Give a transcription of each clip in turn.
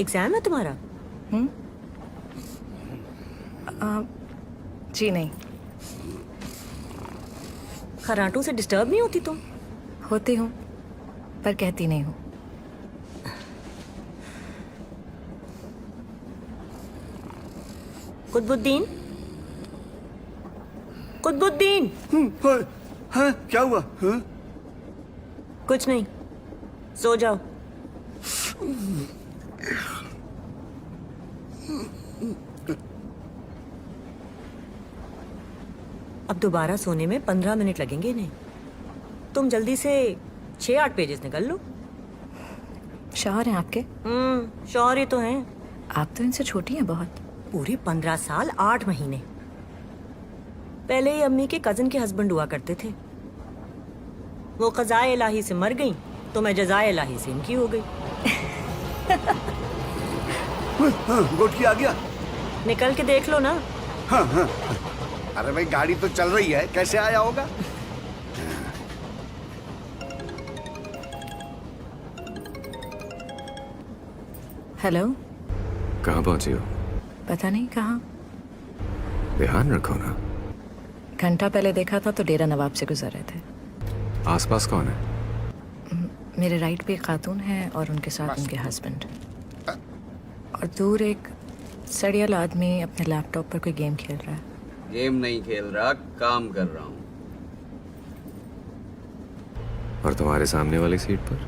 Exam है तुम्हारा? जी नहीं। खराटों से डिस्टर्ब नहीं होती तुम? होती हूँ पर कहती नहीं हूँ। कुतुबुद्दीन, कुतुबुद्दीन। हाँ, क्या हुआ? हाँ? कुछ नहीं, सो जाओ। अब दोबारा सोने में 15 मिनट लगेंगे इन्हें। तुम जल्दी से 6-8 पेजेस निकल लो। शौहर हैं आपके? शौहर ही तो हैं। आप तो इनसे छोटी हैं बहुत। पूरे 15 साल 8 महीने। पहले ही अम्मी के कजन के हस्बैंड हुआ करते थे। वो क़ज़ाए इलाही से मर गई तो मैं जज़ाए इलाही से इनकी हो गई। गोटकी आ गया? निकल के देख लो ना। हाँ। अरे भाई, गाड़ी तो चल रही है, कैसे आया होगा? हेलो। कहाँ पहुंची हो? पता नहीं कहाँ। ध्यान रखो ना। घंटा पहले देखा था तो डेरा नवाब से गुजर रहे थे। आसपास कौन है? मेरे राइट पे एक खातून है और उनके साथ उनके हस्बैंड, और दूर एक सड़ियल आदमी अपने लैपटॉप पर कोई गेम खेल रहा है। गेम नहीं खेल रहा, काम कर रहा हूँ। और तुम्हारे सामने वाली सीट पर?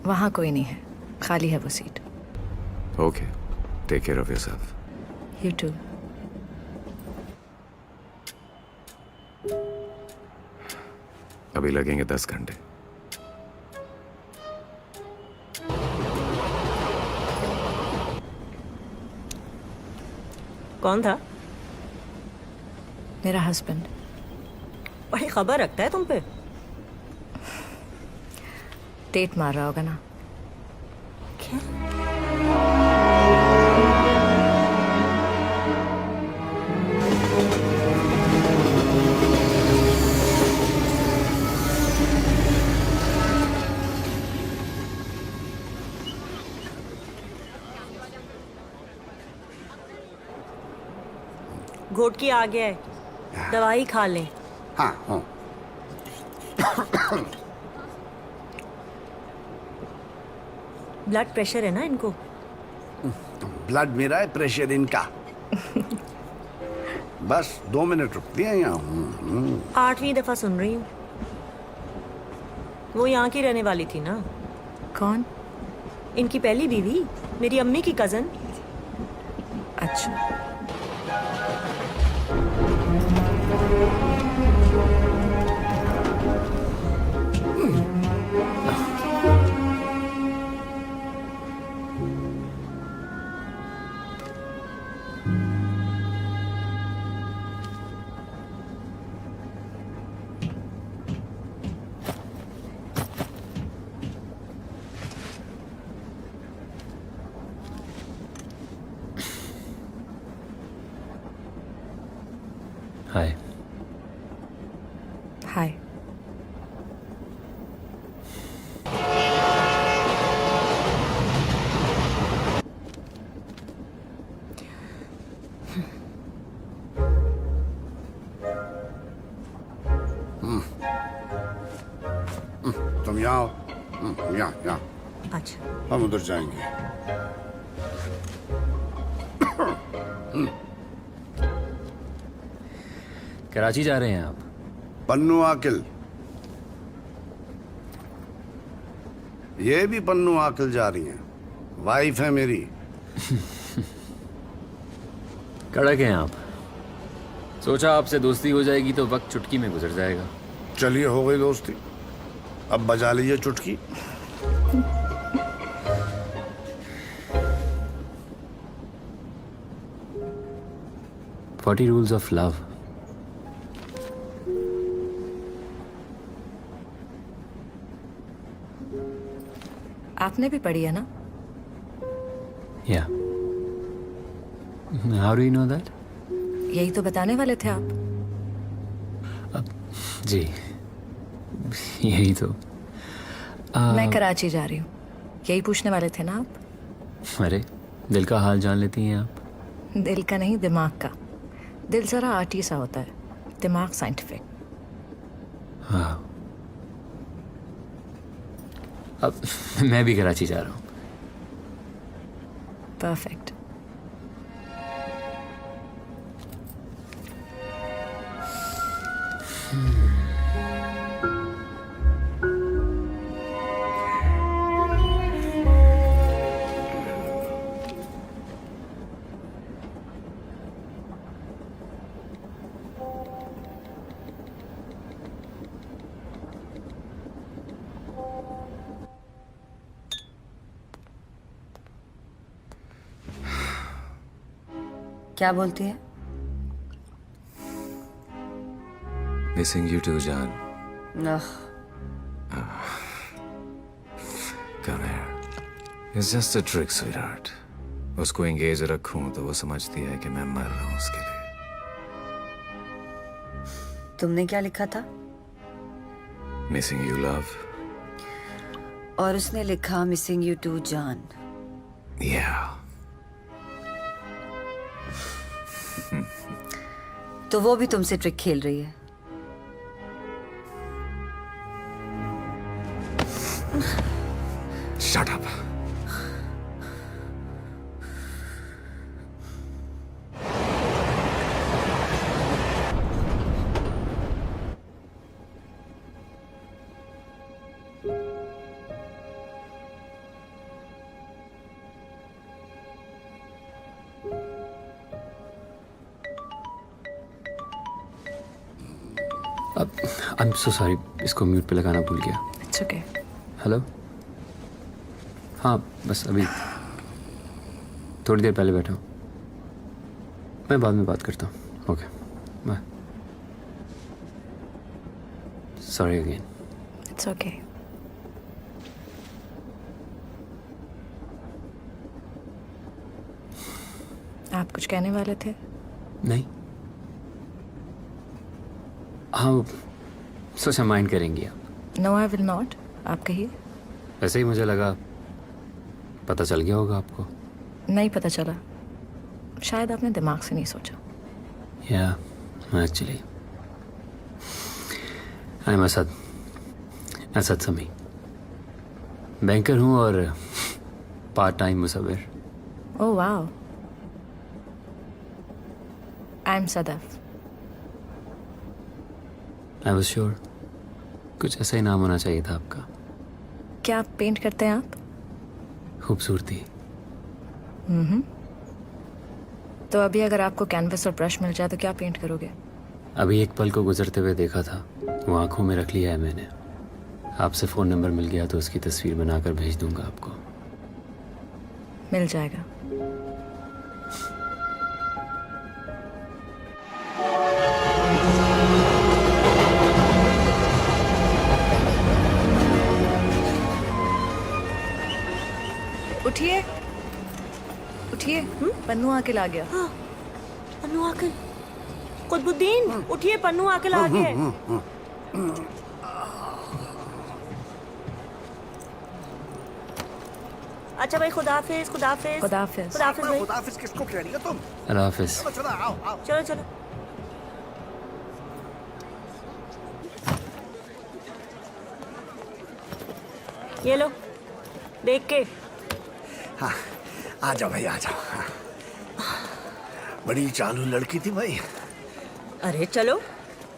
वहाँ कोई नहीं है, खाली है वो seat. Okay, take care of yourself. You too. अभी लगेंगे 10 घंटे। कौन था? मेरा हस्बैंड। बड़ी खबर रखता है तुम पे। डेट मार रहा होगा ना। घोटकी आ गया है, दवाई खा लें। हाँ। ब्लड प्रेशर है ना इनको? ब्लड मेरा है, प्रेशर इनका। बस 2 मिनट रुकती है यहाँ। 8वीं दफा सुन रही हूँ। वो यहाँ की रहने वाली थी ना? कौन? इनकी पहली बीवी, मेरी अम्मी की कजन। अच्छा। हाय। हाय। तुम यहाँ आओ। यहाँ। अच्छा। हम उधर जाएंगे। कराची जा रहे हैं आप? पन्नू आकिल। ये भी पन्नू आकिल जा रही हैं। वाइफ है मेरी। कड़क हैं आप। सोचा आपसे दोस्ती हो जाएगी तो वक्त चुटकी में गुजर जाएगा। चलिए, हो गई दोस्ती। अब बजा लीजिए चुटकी। Forty Rules of Love। आपने भी पढ़ी है ना? या how do you know that? यही तो बताने वाले थे आप। जी, यही तो। मैं कराची जा रही हूँ, यही पूछने वाले थे ना आप? अरे दिल का हाल जान लेती हैं आप। दिल का नहीं, दिमाग का। दिल ज़रा आर्टी सा होता है, दिमाग साइंटिफिक। हाँ, अब मैं भी कराची जा रहा हूँ। परफेक्ट। क्या बोलती है? मिसिंग यू टू जान। आह, Come here. It's just a trick, sweetheart. उसको एंगेज रखूं तो वो समझती है कि मैं मर रहा हूं उसके लिए। तुमने क्या लिखा था? Missing you, love. और उसने लिखा मिसिंग यू टू जान। Yeah. तो वो भी तुमसे ट्रिक खेल रही है। Shut up. अब आई एम सो सॉरी, इसको म्यूट पे लगाना भूल गया। It's okay. हेलो, हाँ बस अभी थोड़ी देर पहले बैठा हूँ, मैं बाद में बात करता हूँ। Okay bye. Sorry again. It's okay. आप कुछ कहने वाले थे? नहीं, हाँ सोचा माइंड करेंगी आप। No I will not. आप कहिए। वैसे ही मुझे लगा पता चल गया होगा आपको। नहीं पता चला, शायद आपने दिमाग से नहीं सोचा। या actually I am Asad, Asad Sami. Banker हूँ और पार्ट टाइम मुसव्विर। Oh wow. I am Sadaf. I was sure कुछ ऐसा ही नाम होना चाहिए था आपका। क्या आप पेंट करते हैं आप? खूबसूरती। तो अभी अगर आपको कैनवस और ब्रश मिल जाए तो क्या पेंट करोगे? अभी एक पल को गुजरते हुए देखा था, वो आंखों में रख लिया है मैंने। आपसे फ़ोन नंबर मिल गया तो उसकी तस्वीर बनाकर भेज दूंगा आपको। मिल जाएगा। उठिए उठिए, पन्नू आके आ गया। पन्नू आकिल, कुतुबुद्दीन उठिए, पन्नू आकिल आ गया है। अच्छा भाई, खुदाफिज खुदाफिज खुदाफिज। खुदाफिज भाई। खुदाफिज किसको कह रही हो तुम? अल्लाह हाफिज़। चलो चलो, आओ आओ। चलो चलो। ये लो, देख के। हाँ, आ जाओ भाई, आ जाओ। हाँ। बड़ी चालू लड़की थी भाई। अरे चलो,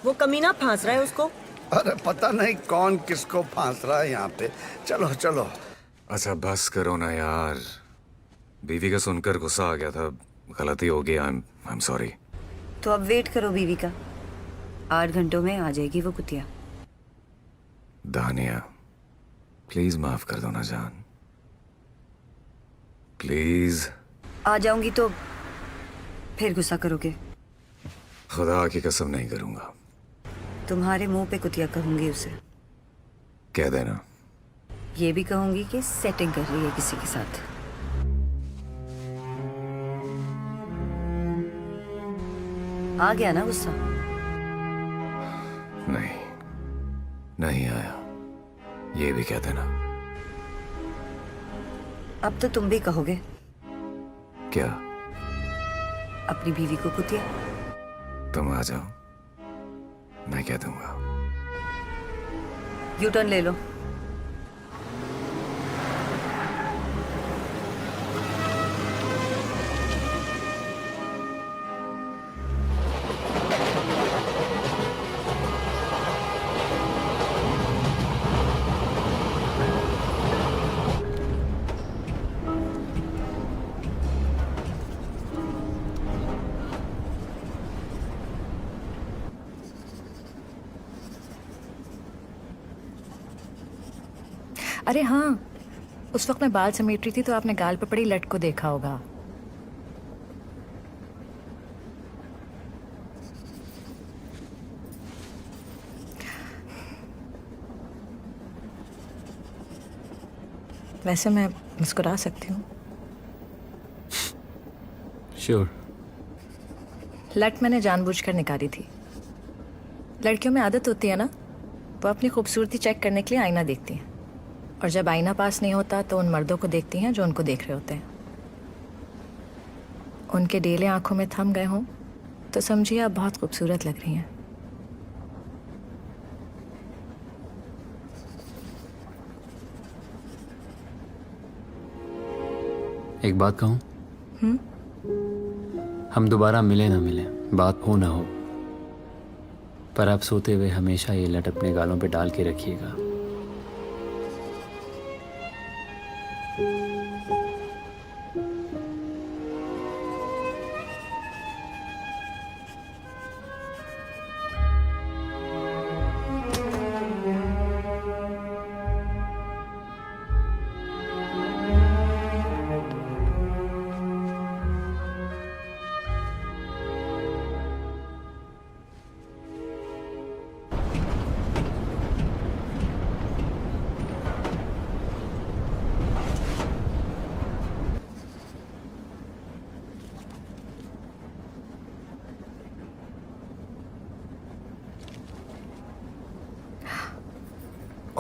वो कमीना फांस रहा है उसको। अरे पता नहीं कौन किसको फांस रहा है यहाँ पे। चलो चलो। अच्छा बस करो ना यार, बीवी का सुनकर गुस्सा आ गया था, गलती हो गई। I am sorry. तो अब वेट करो बीवी का, 8 घंटों में आ जाएगी वो कुतिया। दानिया प्लीज माफ कर दो ना जान, प्लीज। आ जाऊंगी तो फिर गुस्सा करोगे? खुदा की कसम नहीं करूंगा। तुम्हारे मुंह पे कुतिया कहूंगी उसे। कह देना। ये भी कहूंगी कि सेटिंग कर रही है किसी के साथ। आ गया ना गुस्सा? नहीं नहीं आया, ये भी कह देना। अब तो तुम भी कहोगे क्या? अपनी बीवी को कुतिया। तुम आ जाओ, मैं कह दूंगा। यू टर्न ले लो। अरे हाँ, उस वक्त मैं बाल समेट रही थी तो आपने गाल पे पड़ी लट को देखा होगा। वैसे मैं मुस्कुरा सकती हूँ। श्योर। लट मैंने जानबूझकर निकाली थी। लड़कियों में आदत होती है ना, वो अपनी खूबसूरती चेक करने के लिए आईना देखती हैं, और जब आईना पास नहीं होता तो उन मर्दों को देखती हैं जो उनको देख रहे होते हैं। उनके डेले आंखों में थम गए हों तो समझिए आप बहुत खूबसूरत लग रही हैं। एक बात कहूँ? हम दोबारा मिले ना मिले, बात हो ना हो, पर आप सोते हुए हमेशा ये लट अपने गालों पे डाल के रखिएगा।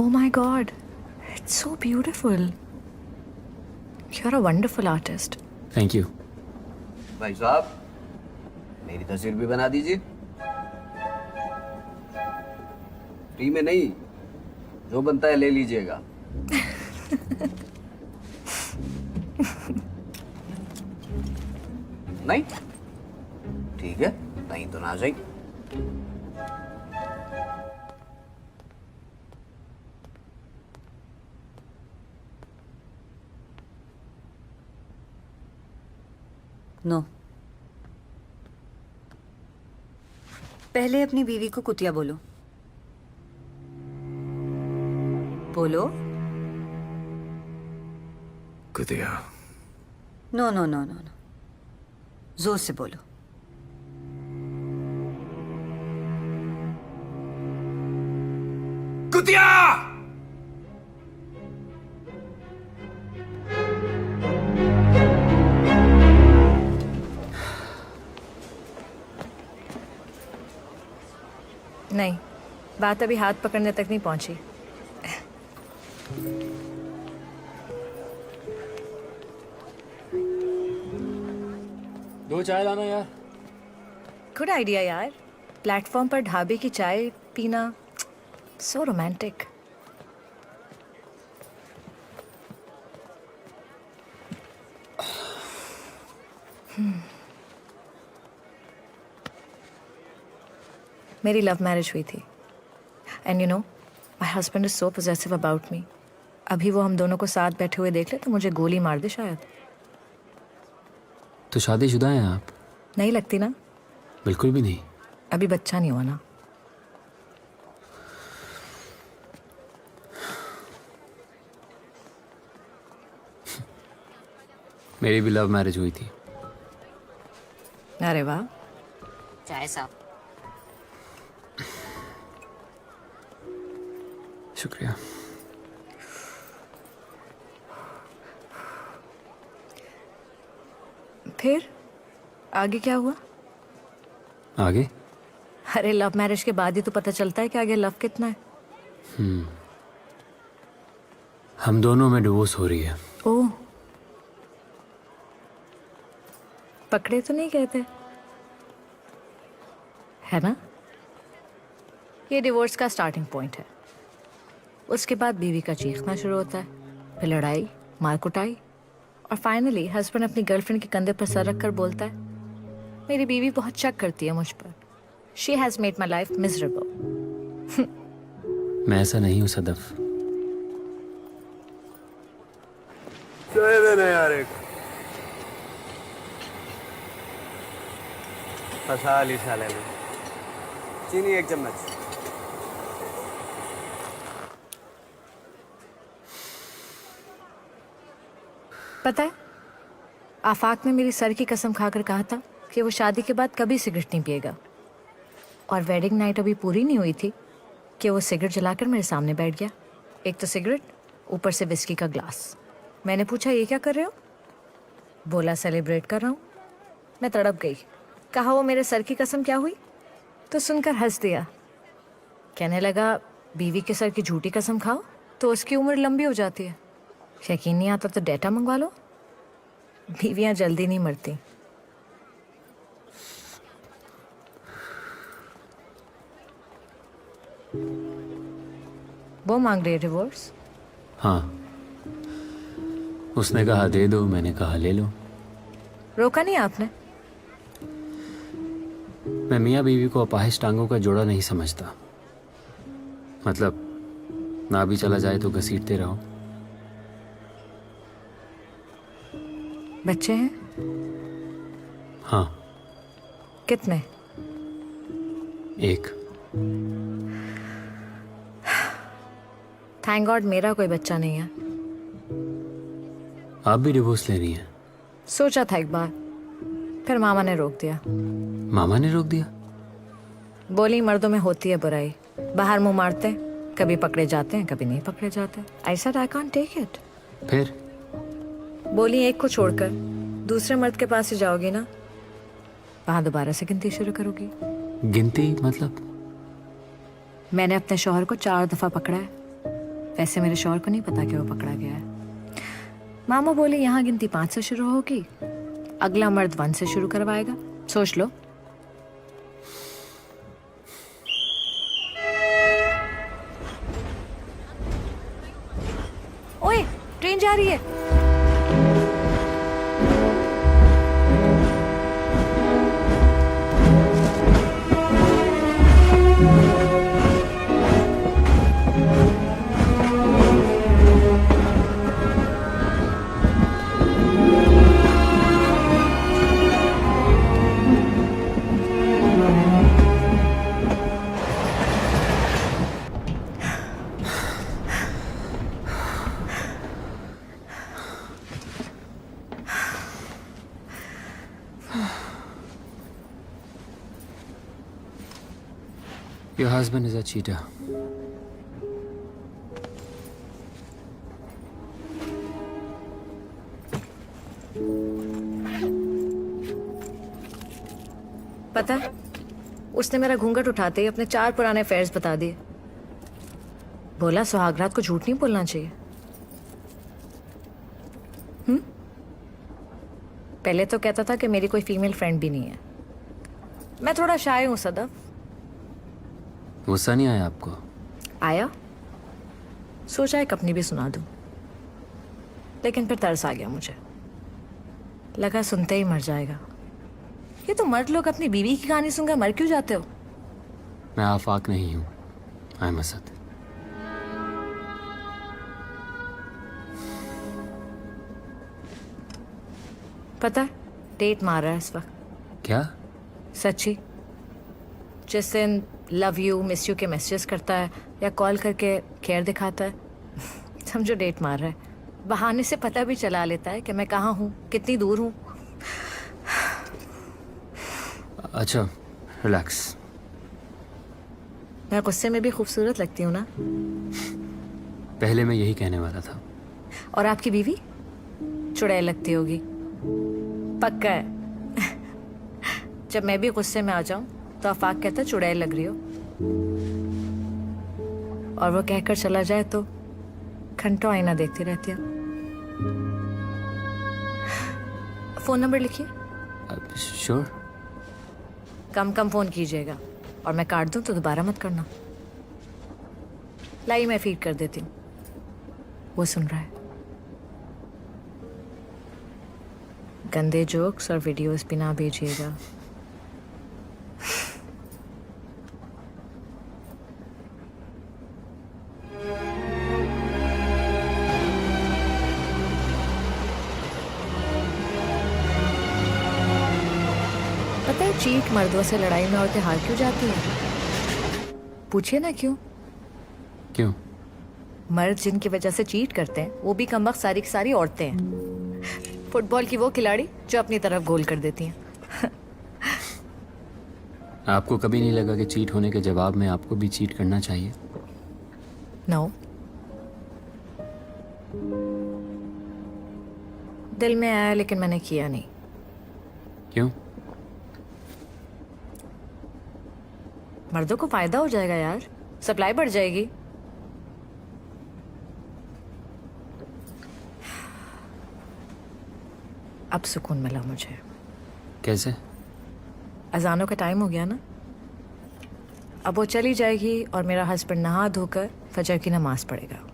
Oh my God, it's so beautiful. You're a wonderful artist. Thank you. भाई साहब, मेरी तस्वीर भी बना दीजिए। फ्री में नहीं, जो बनता है ले लीजिएगा। नहीं ठीक है, नहीं तो ना जाइए। नो। पहले अपनी बीवी को कुतिया बोलो। बोलो। कुतिया। No no no no no, जोर से बोलो। कुतिया। नहीं, बात अभी हाथ पकड़ने तक नहीं पहुंची। दो चाय लाना यार। गुड आइडिया यार, प्लेटफॉर्म पर ढाबे की चाय पीना, सो रोमांटिक। मेरी लव मैरिज हुई थी, and you know my husband is so possessive about me. अभी वो हम दोनों को साथ बैठे हुए देख ले तो मुझे गोली मार दे शायद। तो शादीशुदा हैं आप? नहीं लगती ना? बिल्कुल भी नहीं। अभी बच्चा नहीं हुआ ना। मेरी भी लव मैरिज हुई थी। अरे वाह। चाय साहब। शुक्रिया। फिर आगे क्या हुआ? आगे? अरे लव मैरिज के बाद ही तो पता चलता है कि आगे लव कितना है। हम दोनों में डिवोर्स हो रही है। ओह, पकड़े तो नहीं कहते, है ना? ये डिवोर्स का स्टार्टिंग पॉइंट है। उसके बाद बीवी का चीखना शुरू होता है, फिर लड़ाई, मार कुटाई, और फाइनली हस्बैंड अपनी गर्लफ्रेंड के कंधे पर सर रख कर बोलता है, मेरी बीवी बहुत शक करती है मुझ पर। She has made my life miserable. मैं ऐसा नहीं हूँ सदफ। चाय देना यार एक। फंसा ली साले ने। चीनी 1 चम्मच। पता है, आफाक ने मेरी सर की कसम खाकर कहा था कि वो शादी के बाद कभी सिगरेट नहीं पिएगा, और वेडिंग नाइट अभी पूरी नहीं हुई थी कि वो सिगरेट जलाकर मेरे सामने बैठ गया। एक तो सिगरेट, ऊपर से विस्की का ग्लास। मैंने पूछा, ये क्या कर रहे हो? बोला, सेलिब्रेट कर रहा हूँ। मैं तड़प गई। कहा, वो मेरे सर की कसम क्या हुई? तो सुनकर हंस दिया। कहने लगा, बीवी के सर की झूठी कसम खाओ तो उसकी उम्र लंबी हो जाती है। यकीन नहीं आता तो डेटा मंगवा लो, बीवियां जल्दी नहीं मरती। वो मांग रही है डिवोर्स। हाँ, उसने कहा दे दो, मैंने कहा ले लो। रोका नहीं आपने? मैं मियाँ बीवी को अपाहिज टांगों का जोड़ा नहीं समझता। मतलब ना भी चला जाए तो घसीटते रहो। बच्चे हैं? हाँ, कितने? 1। थैंक गॉड मेरा कोई बच्चा नहीं है। आप भी डिवोर्स लेनी है? सोचा था एक बार, फिर मामा ने रोक दिया। मामा ने रोक दिया? बोली, मर्दों में होती है बुराई, बाहर मुंह मारते हैं, कभी पकड़े जाते हैं, कभी नहीं पकड़े जाते। I said I can't take it. फिर? बोली, एक को छोड़कर दूसरे मर्द के पास ही जाओगी ना, वहां दोबारा से गिनती शुरू करोगी। गिनती मतलब? मैंने अपने शौहर को 4 दफा पकड़ा है। वैसे मेरे शौहर को नहीं पता कि वो पकड़ा गया है। मामा बोली, यहाँ गिनती 5 से शुरू होगी, अगला मर्द 1 से शुरू करवाएगा। सोच लो। ओए, ट्रेन जा रही है। Your husband is a cheater. पता है, उसने मेरा घूंघट उठाते ही अपने 4 पुराने अफेयर्स बता दिए। बोला, सुहागरात को झूठ नहीं बोलना चाहिए। पहले तो कहता था कि मेरी कोई फीमेल फ्रेंड भी नहीं है। मैं थोड़ा शाय हूं सदफ। गुस्सा नहीं आया आपको? आया, सोचा एक अपनी भी सुना दूं, लेकिन फिर तरस आ गया मुझे। लगा सुनते ही मर जाएगा। ये तो मर्द लोग अपनी बीवी की कहानी सुनकर मर क्यों जाते हो? मैं आफाक नहीं हूं, आई एम असद। पता है, डेट मार रहा है इस वक्त। क्या? सच्ची। जिस दिन लव यू, मिस यू के मैसेजेस करता है या कॉल करके केयर दिखाता है, समझो डेट मार रहा है। बहाने से पता भी चला लेता है कि मैं कहाँ हूँ, कितनी दूर हूँ। अच्छा, रिलैक्स। मैं गुस्से में भी खूबसूरत लगती हूँ ना? पहले मैं यही कहने वाला था। और आपकी बीवी चुड़ैल लगती होगी। पक्का है। जब मैं भी गुस्से में आ जाऊं तो आफाक कहता चुड़ैल लग रही हो, और वो कहकर चला जाए तो घंटों आईना देखती रहती है। फोन नंबर लिखिए। श्योर। कम कम फोन कीजिएगा, और मैं काट दूं तो दोबारा मत करना। लाई मैं फीड कर देती हूँ, वो सुन रहा है। गंदे जोक्स और वीडियोस भी ना भेजिएगा। पता है चीट मर्दों से लड़ाई में औरतें हार क्यों जाती हैं? पूछिए ना क्यों। क्यों? मर्द जिनकी वजह से चीट करते हैं वो भी कमबख्त सारी की सारी औरतें हैं। फुटबॉल की वो खिलाड़ी जो अपनी तरफ गोल कर देती हैं। आपको कभी नहीं लगा कि चीट होने के जवाब में आपको भी चीट करना चाहिए? नो, दिल में आया लेकिन मैंने किया नहीं। क्यों? मर्दों को फायदा हो जाएगा यार, सप्लाई बढ़ जाएगी। अब सुकून मिला मुझे। कैसे? अजानों का टाइम हो गया ना, अब वो चली जाएगी और मेरा हस्बैंड नहा धोकर फजर की नमाज पढ़ेगा।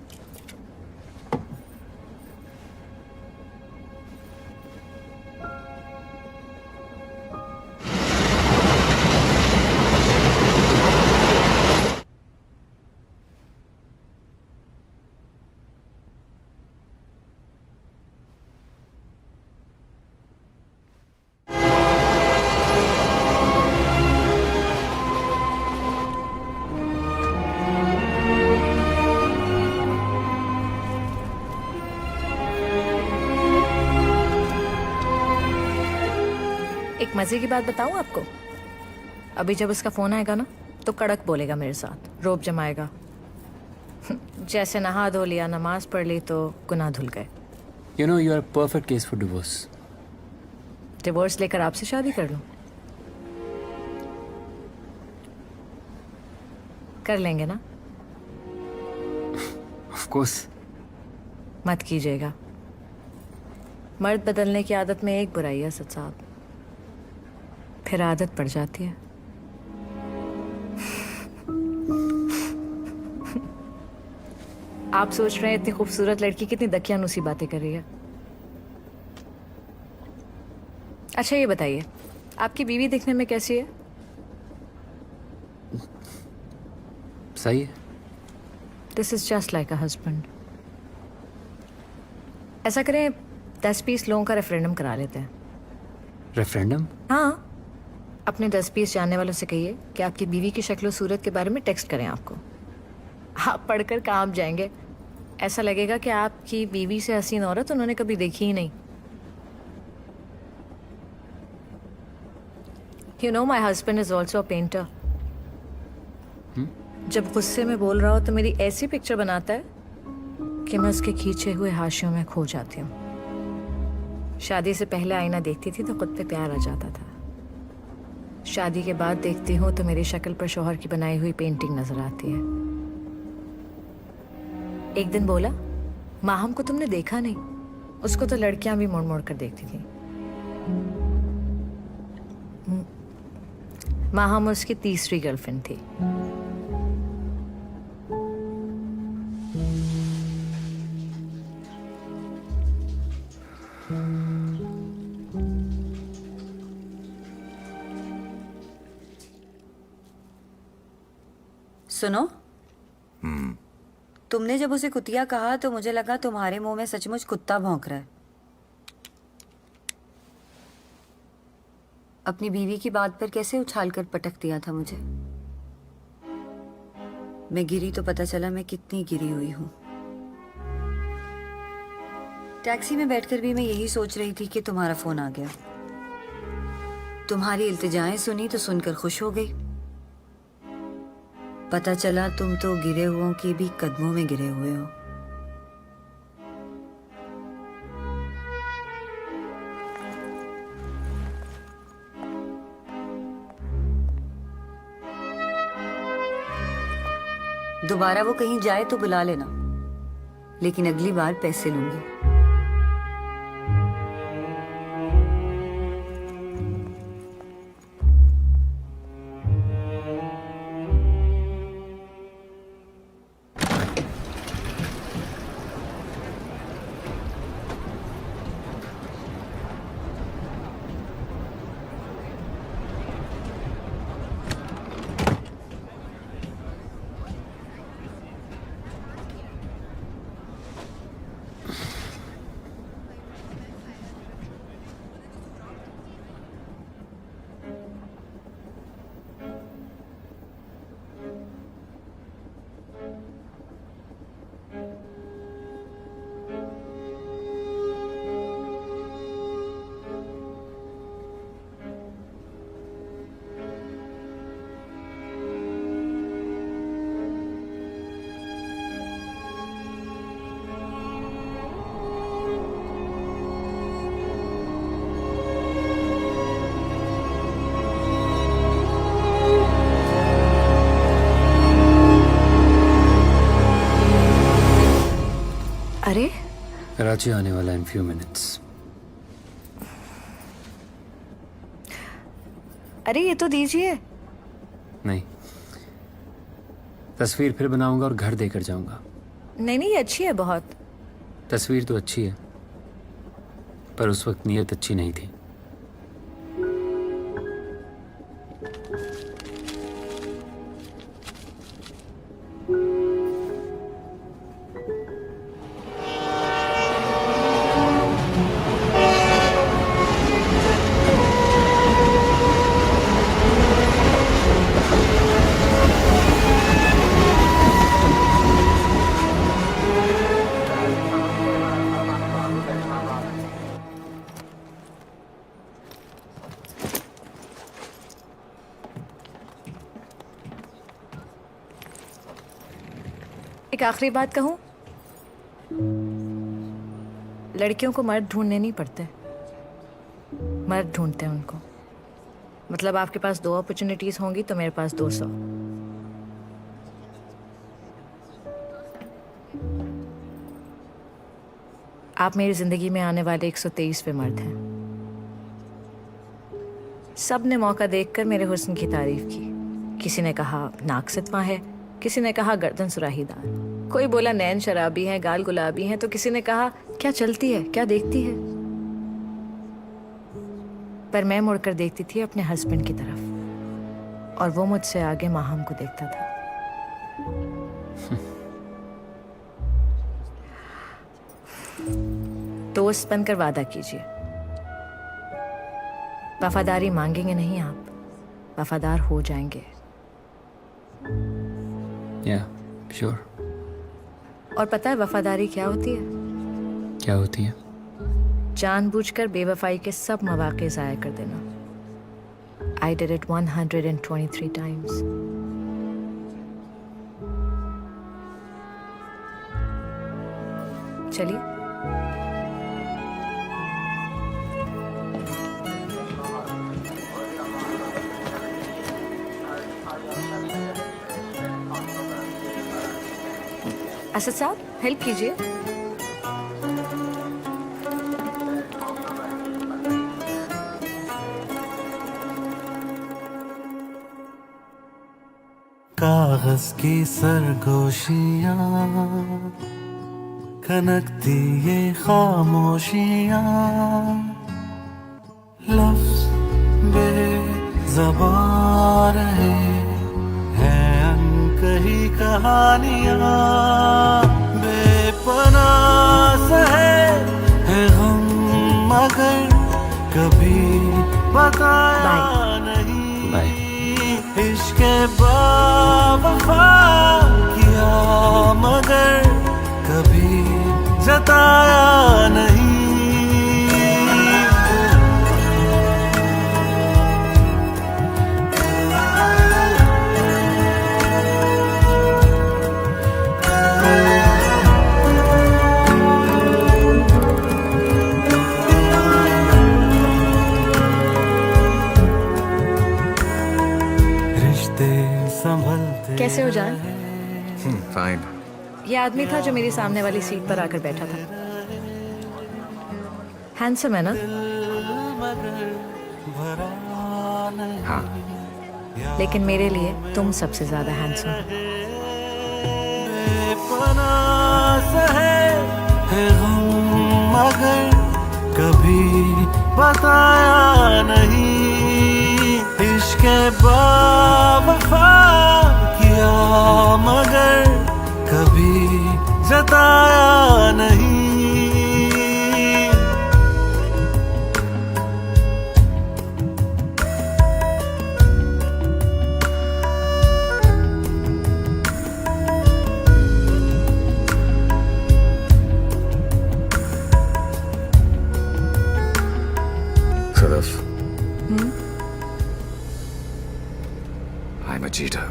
एक मजे की बात बताऊं आपको, अभी जब उसका फोन आएगा ना तो कड़क बोलेगा मेरे साथ, रोब जमाएगा। जैसे नहा धो लिया, नमाज पढ़ ली तो गुनाह धुल गए। You know you are perfect case for divorce. Divorce लेकर आपसे शादी कर लूं? कर लेंगे ना? Of course. मत कीजिएगा, मर्द बदलने की आदत में एक बुराई है सच साहब, फिर आदत पड़ जाती है। आप सोच रहे हैं इतनी खूबसूरत लड़की कितनी दकियानूसी बातें कर रही है। अच्छा ये बताइए, आपकी बीवी दिखने में कैसी है? सही है। This is just like a husband. ऐसा करें, 10 20 लोगों का रेफरेंडम करा लेते हैं। रेफरेंडम? हाँ, अपने 10 20 जानने वालों से कहिए कि आपकी बीवी की शक्ल सूरत के बारे में टेक्स्ट करें आपको। आप पढ़कर काम जाएंगे, ऐसा लगेगा कि आपकी बीवी से हसीन औरत उन्होंने कभी देखी ही नहीं। You know my husband is also a painter. जब गुस्से में बोल रहा हो तो मेरी ऐसी पिक्चर बनाता है कि मैं उसके खींचे हुए हाशियों में खो जाती हूँ। शादी से पहले आईना देखती थी तो खुद पे प्यार आ जाता था, शादी के बाद देखती हूँ तो मेरी शक्ल पर शौहर की बनाई हुई पेंटिंग नजर आती है। एक दिन बोला, माहम को तुमने देखा नहीं? उसको तो लड़कियां भी मोड़ मोड़ कर देखती थी। माहम उसकी तीसरी गर्लफ्रेंड थी। सुनो, तुमने जब उसे कुतिया कहा तो मुझे लगा तुम्हारे मुंह में सचमुच कुत्ता भौंक रहा है। अपनी बीवी की बात पर कैसे उछाल कर पटक दिया था मुझे। मैं गिरी तो पता चला मैं कितनी गिरी हुई हूं। टैक्सी में बैठकर भी मैं यही सोच रही थी कि तुम्हारा फोन आ गया। तुम्हारी इल्तिजाएं सुनी तो सुनकर खुश हो गई। पता चला तुम तो गिरे हुओं के भी कदमों में गिरे हुए हो। दोबारा वो कहीं जाए तो बुला लेना, लेकिन अगली बार पैसे लूंगी। कराची आने वाला इन फ्यू मिनट्स। अरे ये तो दीजिए। नहीं, तस्वीर फिर बनाऊंगा और घर देकर जाऊंगा। नहीं नहीं, ये अच्छी है बहुत। तस्वीर तो अच्छी है, पर उस वक्त नीयत अच्छी नहीं थी। एक आखिरी बात कहूँ, लड़कियों को मर्द ढूंढने नहीं पड़ते, मर्द ढूंढते हैं उनको। मतलब आपके पास 2 अपॉर्चुनिटीज होंगी तो मेरे पास 200। आप मेरी जिंदगी में आने वाले 123वें मर्द हैं। सब ने मौका देखकर मेरे हुस्न की तारीफ की। किसी ने कहा नाक सितवा है, किसी ने कहा गर्दन सुराहीदार, कोई बोला नैन शराबी हैं, गाल गुलाबी हैं, तो किसी ने कहा क्या चलती है, क्या देखती है। पर मैं मुड़कर देखती थी अपने हस्बैंड की तरफ, और वो मुझसे आगे माहम को देखता था। दोस्त बनकर वादा कीजिए, वफादारी मांगेंगे नहीं आप, वफादार हो जाएंगे। या श्योर। और पता है वफादारी क्या होती है? क्या होती है? जानबूझकर बेवफाई के सब मौके ज़ाया कर देना। I did it 123 times. चलिए। असद साहब हेल्प कीजिए। कागज की सरगोशियां, खनकती ये खामोशियां, लफ्ज बेज़बान रहे हैं अनकही कहानियां, बेपनाह है गम मगर कभी बताया नहीं। इश्क़ बावफा किया मगर कभी जताया नहीं। कैसे हो जान? फाइन। ये आदमी था जो मेरी सामने वाली सीट पर आकर बैठा था। हैंडसम है ना? हाँ। लेकिन मेरे लिए तुम सबसे ज्यादा हैंडसम हो। मगर कभी बताया नहीं। इश्क़ बावफा किया मगर कभी जताया नहीं। Sadaf, I'm a cheater.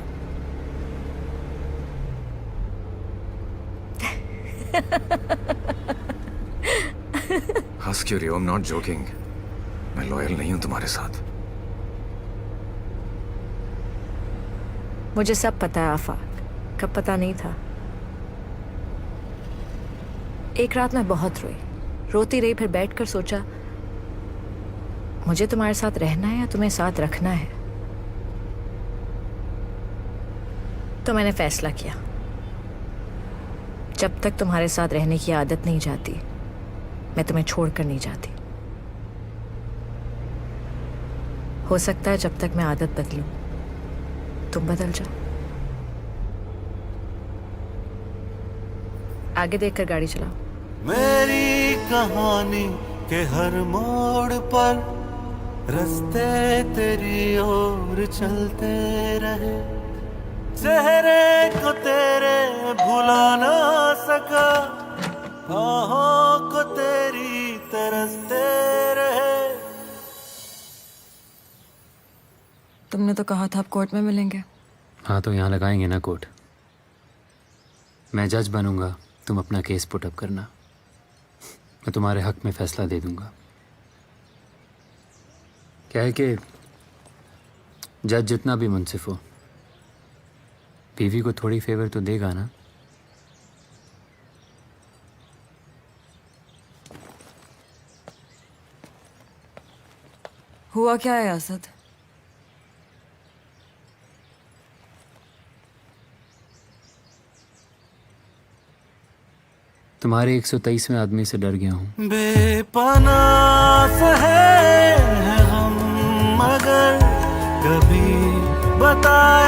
हंस क्यों रही हो? I'm not joking. मैं लॉयल नहीं हूं तुम्हारे साथ। मुझे सब पता है आफाक, कब पता नहीं था। एक रात मैं बहुत रोई। रोती रही, फिर बैठकर सोचा मुझे तुम्हारे साथ रहना है या तुम्हें साथ रखना है। तो मैंने फैसला किया, जब तक तुम्हारे साथ रहने की आदत नहीं जाती मैं तुम्हें छोड़कर नहीं जाती। हो सकता है जब तक मैं आदत बदलूं तुम बदल जाओ। आगे देखकर गाड़ी चलाओ। मेरी कहानी के हर मोड़ पर रास्ते तेरी ओर चलते रहे, चेहरे को तेरे भुला ना सका, बाहों को तेरी तरसते रहे। तुमने तो कहा था आप कोर्ट में मिलेंगे। हाँ तो यहाँ लगाएंगे ना कोर्ट। मैं जज बनूंगा, तुम अपना केस पुटअप करना, मैं तुम्हारे हक में फैसला दे दूंगा। क्या है कि जज जितना भी मुंसिफ हो, बीवी को थोड़ी फेवर तो देगा ना। हुआ क्या है असद? तुम्हारे 123वें आदमी से डर गया हूँ। बेपनाह है हम, मगर कभी बताया